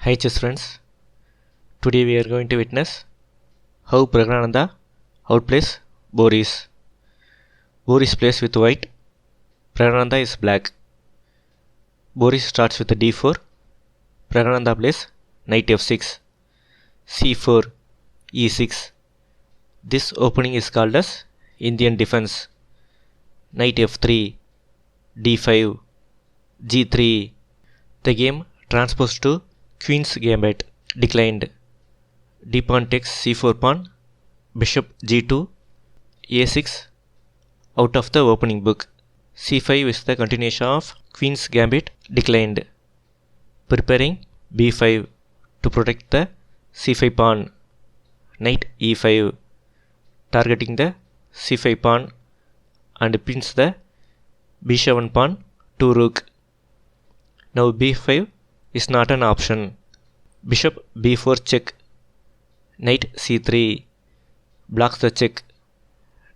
Hi chess friends, today we are going to witness how Praggnanandhaa outplays Boris. Boris plays with white, Praggnanandhaa is black. Boris starts with d4, Praggnanandhaa plays knight f6, c4, e6. This opening is called as Indian defense. Knight f3, d5, g3. The game transposed to Queen's Gambit, declined. D pawn takes c4 pawn, bishop g2, a6, out of the opening book. c5 is the continuation of Queen's Gambit, declined. Preparing b5 to protect the c5 pawn. Knight e5, targeting the c5 pawn and pins the b7 pawn to rook. Now b5 is not an option. Bishop b4 check. Knight c3 blocks the check.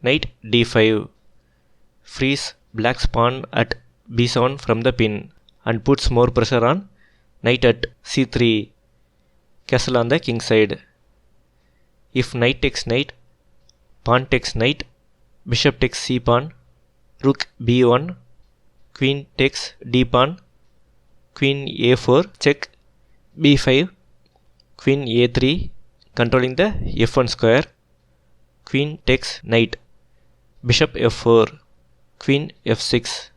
Knight d5 frees black's pawn at b7 from the pin and puts more pressure on knight at c3, castle on the king side. If knight takes knight, pawn takes knight, bishop takes c pawn, rook b1, queen takes d pawn, queen a4 check, b5, queen a3 controlling the f1 square, queen takes knight, bishop f4, queen f6.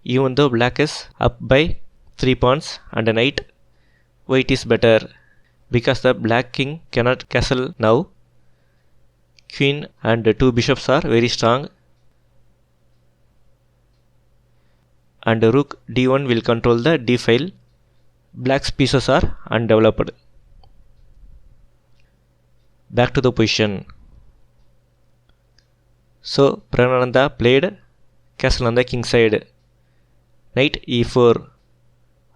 Even though black is up by 3 pawns and a knight, white is better because the black king cannot castle now. Queen and 2 bishops are very strong, and rook d1 will control the d file. Black's pieces are undeveloped. Back to the position. So Praggnanandhaa played castle on the king side. Knight e4.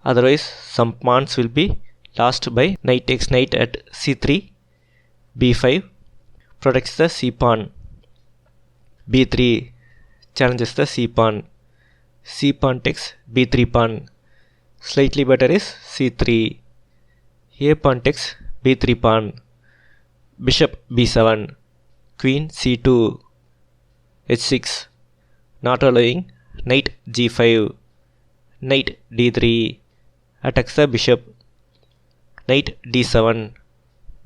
Otherwise some pawns will be lost by knight takes knight at c3. b5 protects the c pawn. b3 challenges the c pawn. C pawn takes b3 pawn. Slightly better is c3. A pawn takes b3 pawn. Bishop b7. Queen c2. h6. Not allowing knight g5. Knight d3 attacks the bishop. Knight d7.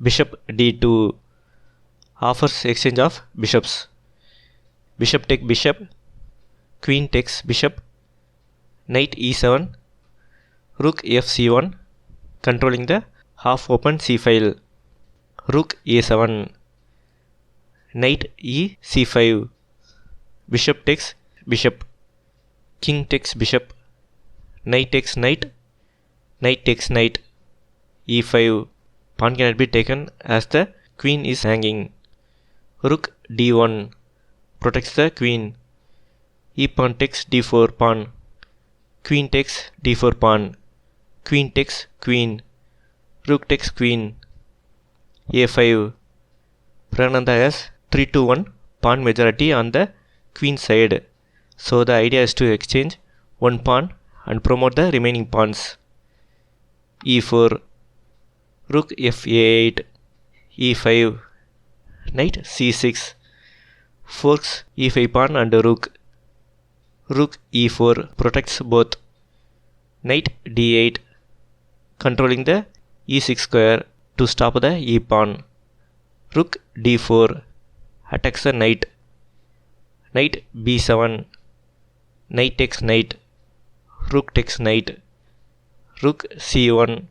Bishop d2 offers exchange of bishops. Bishop take bishop. Queen takes bishop. Knight e7, rook fc1 controlling the half open c file, rook a7, knight e c5, bishop takes bishop, king takes bishop, knight takes knight, knight takes knight, e5, pawn cannot be taken as the queen is hanging, rook d1 protects the queen, e pawn takes d4 pawn, queen takes d4 pawn, queen takes queen, rook takes queen, a5. Praggnanandhaa has 3-1 pawn majority on the queen side, so the idea is to exchange one pawn and promote the remaining pawns. e4, rook fa8, e5, knight c6, forks e5 pawn and rook. Rook e4 protects both. Knight d8 controlling the e6 square to stop the e pawn. Rook d4 attacks the knight. Knight b7. Knight takes knight. Rook takes knight. Rook c1.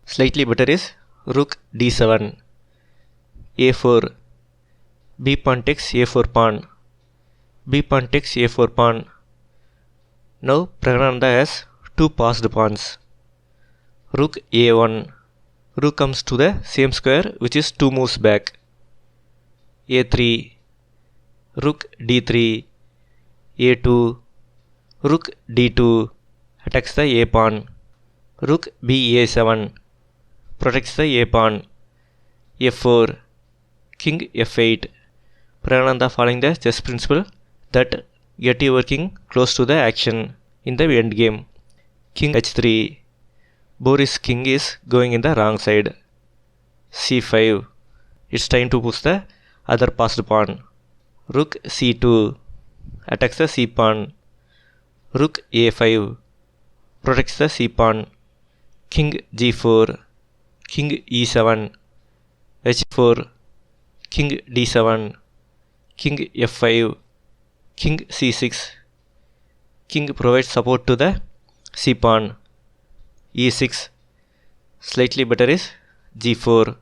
Slightly better is rook d7. a4. b pawn takes a4 pawn. B pawn takes a4 pawn. Now Praggnanandhaa has 2 passed pawns. Rook a1. Rook comes to the same square which is 2 moves back. a3. Rook d3. a2. Rook d2 attacks the a pawn. Rook ba7 protects the a pawn. f4. King f8. Praggnanandhaa following the chess principle that get your king close to the action in the endgame. King h3, Boris king is going in the wrong side. c5. It's time to push the other passed pawn. Rook c2 attacks the c pawn. Rook a5 protects the c pawn. King g4. King e7. h4. King d7. King f5. King c6. King provides support to the c pawn. e6. Slightly better is g4.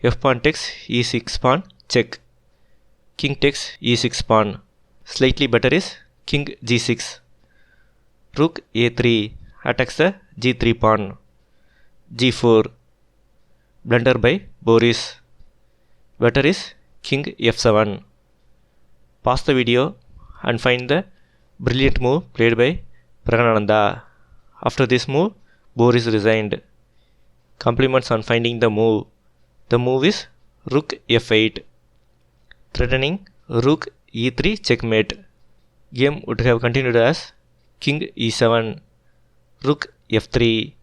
f pawn takes e6 pawn check. King takes e6 pawn. Slightly better is king g6. Rook a3 attacks the g3 pawn. g4. Blunder by Boris. Better is king f7. Pause the video and find the brilliant move played by Praggnanandhaa. After this move, Boris resigned. Compliments on finding the move. The move is rook f8, threatening rook e3 checkmate. Game would have continued as king e7, rook f3,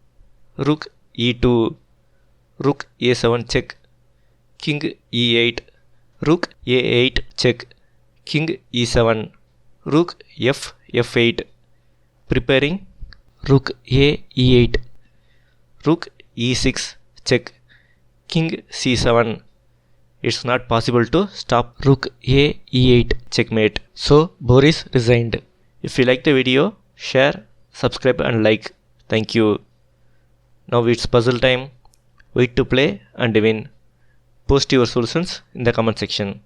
rook e2, rook a7 check, king e8, rook a8 check, king e7, rook f8, preparing rook a e8, rook e6 check, king c7. It's not possible to stop rook a e8 checkmate. So Boris resigned. If you like the video, share, subscribe and like. Thank you. Now it's puzzle time. Wait to play and win. Post your solutions in the comment section.